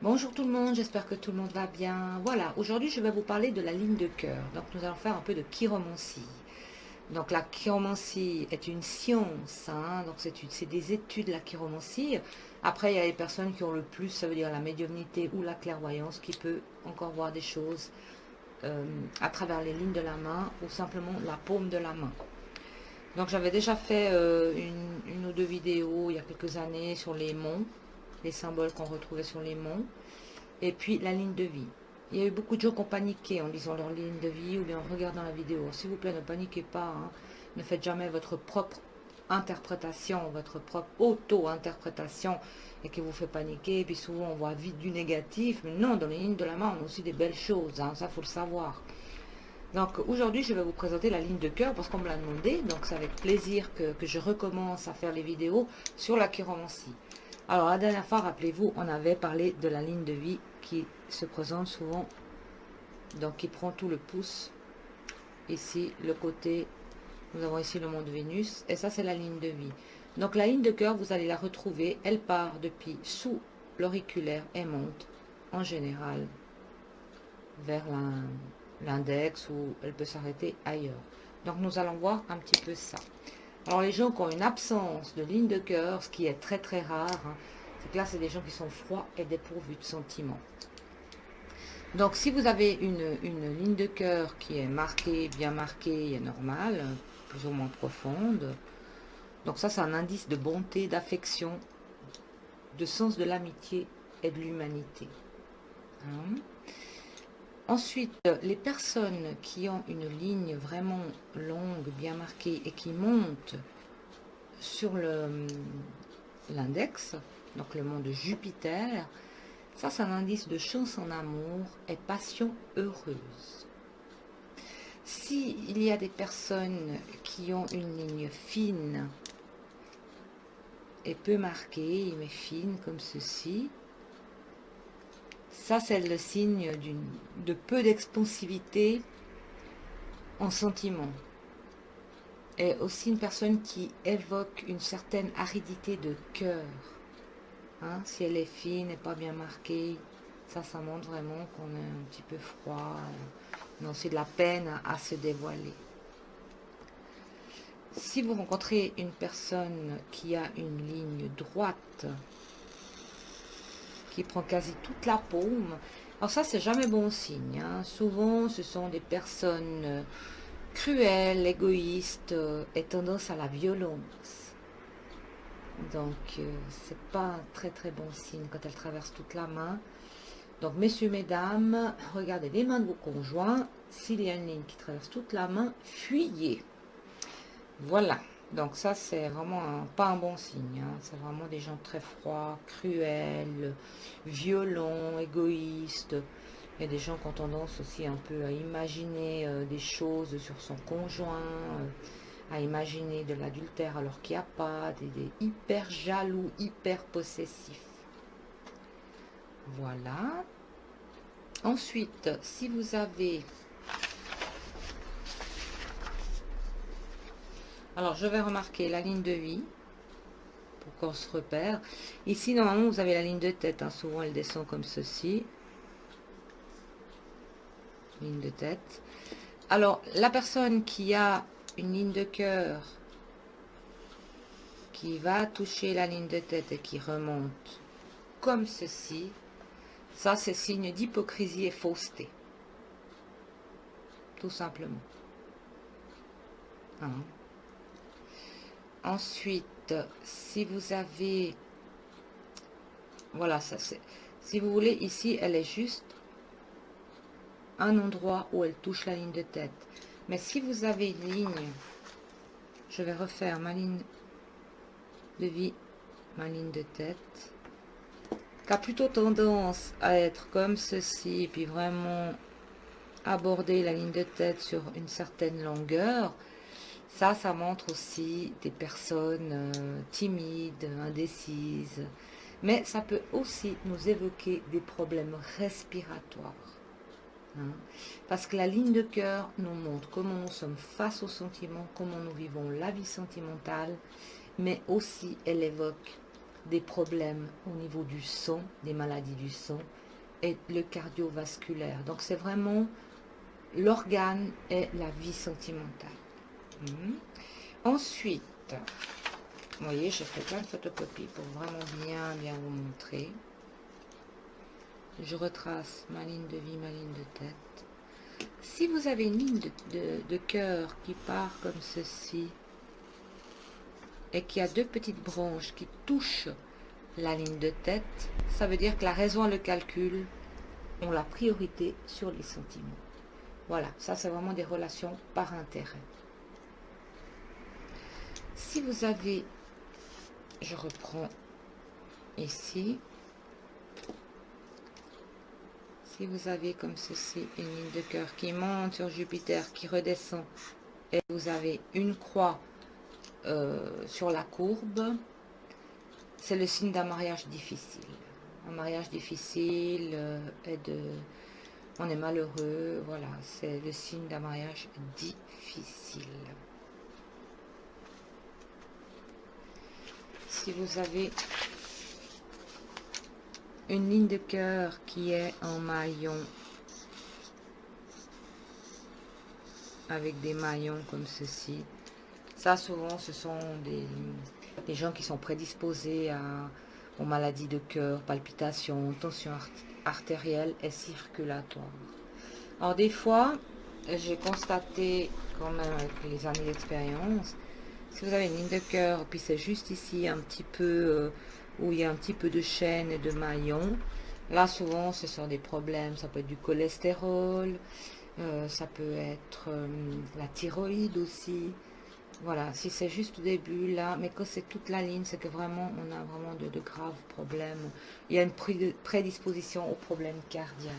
Bonjour tout le monde, j'espère que tout le monde va bien. Voilà, aujourd'hui je vais vous parler de la ligne de cœur. Donc nous allons faire un peu de chiromancie. Donc la chiromancie est une science, hein, donc c'est des études la chiromancie. Après il y a les personnes qui ont le plus, ça veut dire la médiumnité ou la clairvoyance, qui peut encore voir des choses à travers les lignes de la main ou simplement la paume de la main. Donc j'avais déjà fait une ou deux vidéos il y a quelques années sur les monts, les symboles qu'on retrouvait sur les monts. Et puis la ligne de vie. Il y a eu beaucoup de gens qui ont paniqué en lisant leur ligne de vie ou bien en regardant la vidéo. S'il vous plaît, ne paniquez pas, hein. Ne faites jamais votre propre interprétation, votre propre auto-interprétation et qui vous fait paniquer. Et puis souvent on voit vite du négatif. Mais non, dans les lignes de la main, on a aussi des belles choses, hein. Ça, faut le savoir. Donc aujourd'hui, je vais vous présenter la ligne de cœur parce qu'on me l'a demandé. Donc c'est avec plaisir que je recommence à faire les vidéos sur la chiromancie. Alors la dernière fois, rappelez-vous, on avait parlé de la ligne de vie qui se présente souvent, donc qui prend tout le pouce. Ici, le côté, nous avons ici le monde de Vénus, et ça c'est la ligne de vie. Donc la ligne de cœur, vous allez la retrouver, elle part depuis sous l'auriculaire et monte en général vers l'index ou elle peut s'arrêter ailleurs. Donc nous allons voir un petit peu ça. Alors les gens qui ont une absence de ligne de cœur, ce qui est très très rare, hein, c'est que là c'est des gens qui sont froids et dépourvus de sentiments. Donc si vous avez une ligne de cœur qui est marquée, bien marquée et normale, plus ou moins profonde, donc ça c'est un indice de bonté, d'affection, de sens de l'amitié et de l'humanité. Hein. Ensuite, les personnes qui ont une ligne vraiment longue, bien marquée et qui montent sur l'index, donc le monde de Jupiter, ça c'est un indice de chance en amour et passion heureuse. S'il y a des personnes qui ont une ligne fine et peu marquée, mais fine comme ceci, ça c'est le signe de peu d'expansivité en sentiment. Et aussi une personne qui évoque une certaine aridité de cœur. Hein, si elle est fine et pas bien marquée, ça montre vraiment qu'on est un petit peu froid. On a aussi de la peine à se dévoiler. Si vous rencontrez une personne qui a une ligne droite, qui prend quasi toute la paume, alors ça c'est jamais bon signe. Hein. Souvent ce sont des personnes cruelles, égoïstes et tendance à la violence. Donc c'est pas un très très bon signe quand elle traverse toute la main. Donc messieurs, mesdames, regardez les mains de vos conjoints. S'il y a une ligne qui traverse toute la main, fuyez. Voilà. Donc ça c'est vraiment pas un bon signe. Hein. C'est vraiment des gens très froids, cruels, violents, égoïstes. Il y a des gens qui ont tendance aussi un peu à imaginer des choses sur son conjoint, à imaginer de l'adultère alors qu'il n'y a pas, des hyper jaloux, hyper possessifs. Voilà. Ensuite, si vous avez... Alors, je vais remarquer la ligne de vie pour qu'on se repère. Ici, normalement, vous avez la ligne de tête. Hein. Souvent, elle descend comme ceci. Ligne de tête. Alors, la personne qui a une ligne de cœur qui va toucher la ligne de tête et qui remonte comme ceci, ça c'est signe d'hypocrisie et fausseté. Tout simplement. Hein. Ensuite, si vous avez... Voilà, ça c'est... Si vous voulez, ici, elle est juste un endroit où elle touche la ligne de tête. Mais si vous avez une ligne, je vais refaire ma ligne de vie, ma ligne de tête, qui a plutôt tendance à être comme ceci, et puis vraiment aborder la ligne de tête sur une certaine longueur, ça montre aussi des personnes timides, indécises, mais ça peut aussi nous évoquer des problèmes respiratoires. Hein, parce que la ligne de cœur nous montre comment nous sommes face aux sentiments, comment nous vivons la vie sentimentale, mais aussi elle évoque des problèmes au niveau du sang, des maladies du sang et le cardiovasculaire. Donc c'est vraiment l'organe et la vie sentimentale. Ensuite, vous voyez, je fais plein de photocopies pour vraiment bien vous montrer. Je retrace ma ligne de vie, ma ligne de tête. Si vous avez une ligne de cœur qui part comme ceci et qui a deux petites branches qui touchent la ligne de tête, ça veut dire que la raison et le calcul ont la priorité sur les sentiments. Voilà, ça c'est vraiment des relations par intérêt. Si vous avez, je reprends ici, si vous avez comme ceci une ligne de cœur qui monte sur Jupiter, qui redescend, et vous avez une croix sur la courbe, c'est le signe d'un mariage difficile. Un mariage difficile on est malheureux, voilà, c'est le signe d'un mariage difficile. Si vous avez une ligne de cœur qui est en maillon, avec des maillons comme ceci, ça souvent ce sont des gens qui sont prédisposés aux maladies de cœur, palpitations, tension artérielle et circulatoire. Alors des fois, j'ai constaté quand même avec les années d'expérience, si vous avez une ligne de cœur, puis c'est juste ici un petit peu où il y a un petit peu de chaîne et de maillon, là souvent ce sont des problèmes, ça peut être du cholestérol, ça peut être la thyroïde aussi. Voilà, si c'est juste au début là, mais quand c'est toute la ligne, c'est que vraiment on a vraiment de graves problèmes. Il y a une prédisposition aux problèmes cardiaques.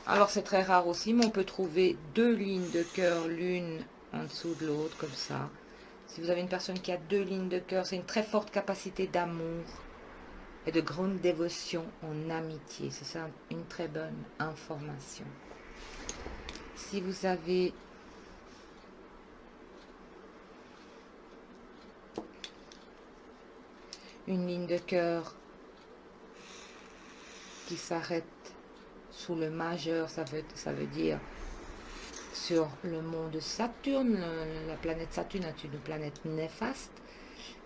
Alors c'est très rare aussi, mais on peut trouver deux lignes de cœur, l'une en dessous de l'autre, comme ça. Si vous avez une personne qui a deux lignes de cœur, c'est une très forte capacité d'amour et de grande dévotion en amitié. C'est ça une très bonne information. Si vous avez une ligne de cœur qui s'arrête sous le majeur, ça veut dire sur le monde Saturne, la planète Saturne est une planète néfaste.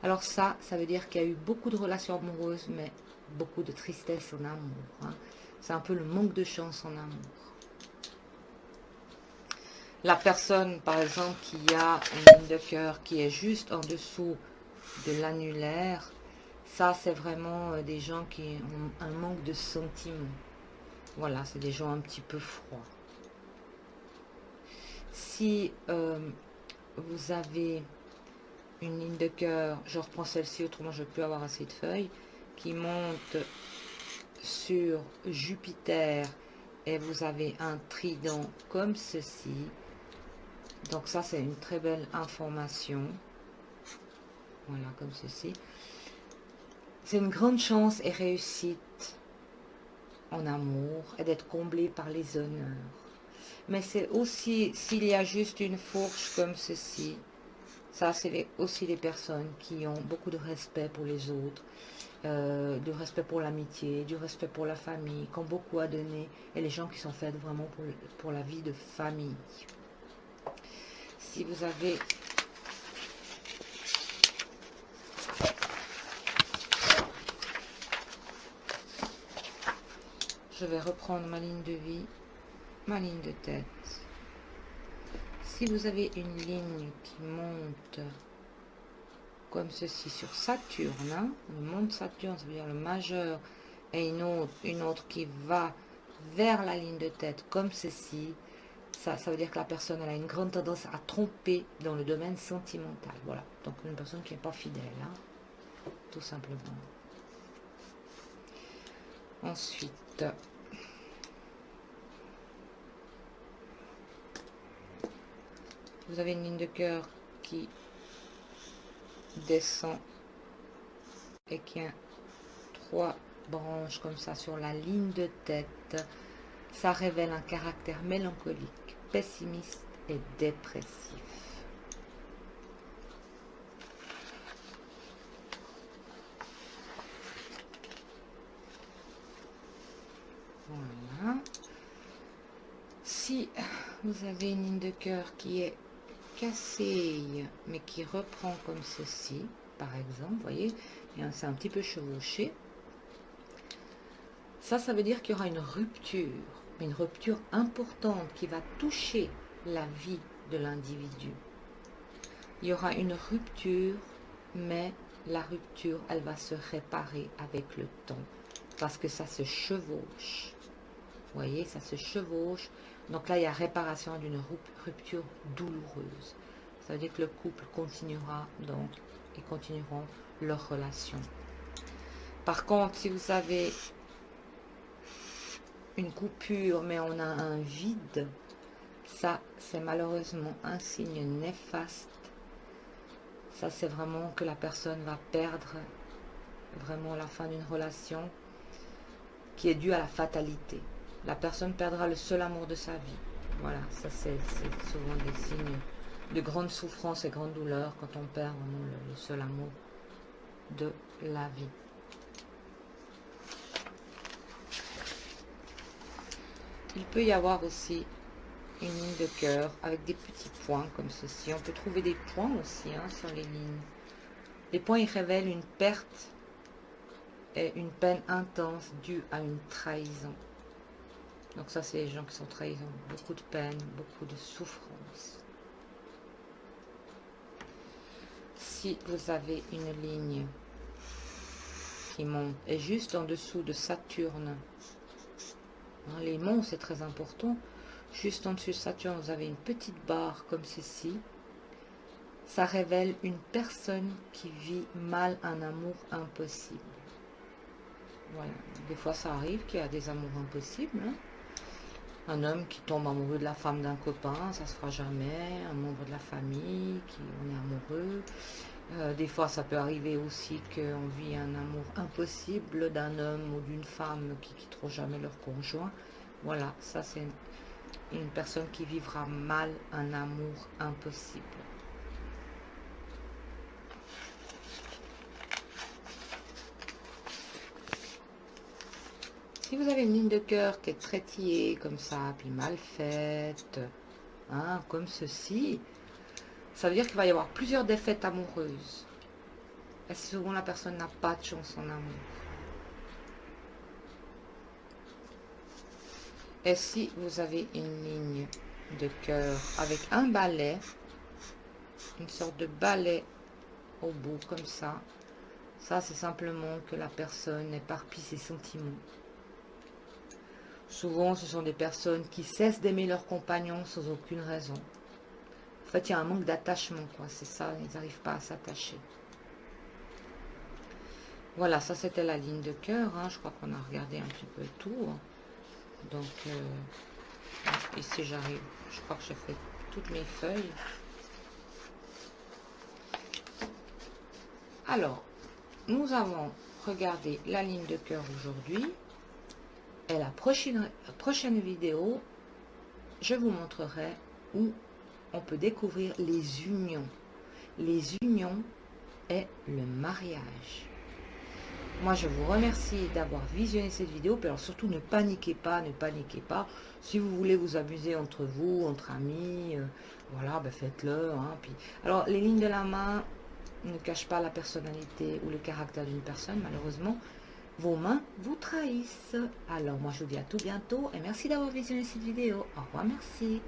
Alors ça veut dire qu'il y a eu beaucoup de relations amoureuses, mais beaucoup de tristesse en amour. C'est un peu le manque de chance en amour. La personne, par exemple, qui a une ligne de cœur qui est juste en dessous de l'annulaire, ça, c'est vraiment des gens qui ont un manque de sentiments. Voilà, c'est des gens un petit peu froids. Si vous avez une ligne de cœur, je reprends celle-ci, autrement je ne peux plus avoir assez de feuilles, qui monte sur Jupiter et vous avez un trident comme ceci. Donc ça, c'est une très belle information. Voilà, comme ceci. C'est une grande chance et réussite en amour et d'être comblé par les honneurs. Mais c'est aussi, s'il y a juste une fourche comme ceci, ça c'est aussi les personnes qui ont beaucoup de respect pour les autres, du respect pour l'amitié, du respect pour la famille, qui ont beaucoup à donner, et les gens qui sont faits vraiment pour la vie de famille. Si vous avez je vais reprendre ma ligne de vie, ma ligne de tête. Si vous avez une ligne qui monte comme ceci sur Saturne, le monde Saturne, ça veut dire le majeur, et une autre qui va vers la ligne de tête comme ceci, ça veut dire que la personne elle a une grande tendance à tromper dans le domaine sentimental. Voilà, donc une personne qui n'est pas fidèle, tout simplement. Ensuite, vous avez une ligne de cœur qui descend et qui a 3 branches comme ça sur la ligne de tête. Ça révèle un caractère mélancolique, pessimiste et dépressif. Voilà. Si vous avez une ligne de cœur qui est cassée, mais qui reprend comme ceci, par exemple, vous voyez, c'est un petit peu chevauché. Ça veut dire qu'il y aura une rupture importante qui va toucher la vie de l'individu. Il y aura une rupture, mais la rupture, elle va se réparer avec le temps, parce que ça se chevauche. Vous voyez, ça se chevauche. Donc là, il y a réparation d'une rupture douloureuse. Ça veut dire que le couple continuera, donc, ils continueront leur relation. Par contre, si vous avez une coupure, mais on a un vide, ça, c'est malheureusement un signe néfaste. Ça, c'est vraiment que la personne va perdre vraiment la fin d'une relation qui est due à la fatalité. La personne perdra le seul amour de sa vie. Voilà, ça c'est souvent des signes de grande souffrance et grande douleur quand on perd vraiment le seul amour de la vie. Il peut y avoir aussi une ligne de cœur avec des petits points comme ceci. On peut trouver des points aussi sur les lignes. Les points, ils révèlent une perte et une peine intense due à une trahison. Donc ça, c'est les gens qui sont trahis, beaucoup de peine, beaucoup de souffrance. Si vous avez une ligne qui monte, et juste en dessous de Saturne, les monts, c'est très important, juste en dessous de Saturne, vous avez une petite barre comme ceci. Ça révèle une personne qui vit mal un amour impossible. Voilà, des fois ça arrive qu'il y a des amours impossibles, Un homme qui tombe amoureux de la femme d'un copain, ça se fera jamais. Un membre de la famille, on est amoureux. Des fois, ça peut arriver aussi qu'on vit un amour impossible d'un homme ou d'une femme qui quitteront jamais leur conjoint. Voilà, ça c'est une personne qui vivra mal un amour impossible. Si vous avez une ligne de cœur qui est très tillée, comme ça, puis mal faite, comme ceci, ça veut dire qu'il va y avoir plusieurs défaites amoureuses. Et souvent, la personne n'a pas de chance en amour. Et si vous avez une ligne de cœur avec un balai, une sorte de balai au bout, comme ça c'est simplement que la personne éparpille ses sentiments. Souvent, ce sont des personnes qui cessent d'aimer leurs compagnons sans aucune raison. En fait, il y a un manque d'attachement, quoi. C'est ça, ils n'arrivent pas à s'attacher. Voilà, ça c'était la ligne de cœur. Je crois qu'on a regardé un petit peu tout. Donc, ici j'arrive. Je crois que j'ai fait toutes mes feuilles. Alors, nous avons regardé la ligne de cœur aujourd'hui. Et la prochaine vidéo, je vous montrerai où on peut découvrir les unions. Les unions et le mariage. Moi, je vous remercie d'avoir visionné cette vidéo. Alors surtout, ne paniquez pas, ne paniquez pas. Si vous voulez vous amuser entre vous, entre amis, voilà, faites-le. Alors, les lignes de la main ne cachent pas la personnalité ou le caractère d'une personne, malheureusement. Vos mains vous trahissent. Alors, moi, je vous dis à tout bientôt et merci d'avoir visionné cette vidéo. Au revoir, merci.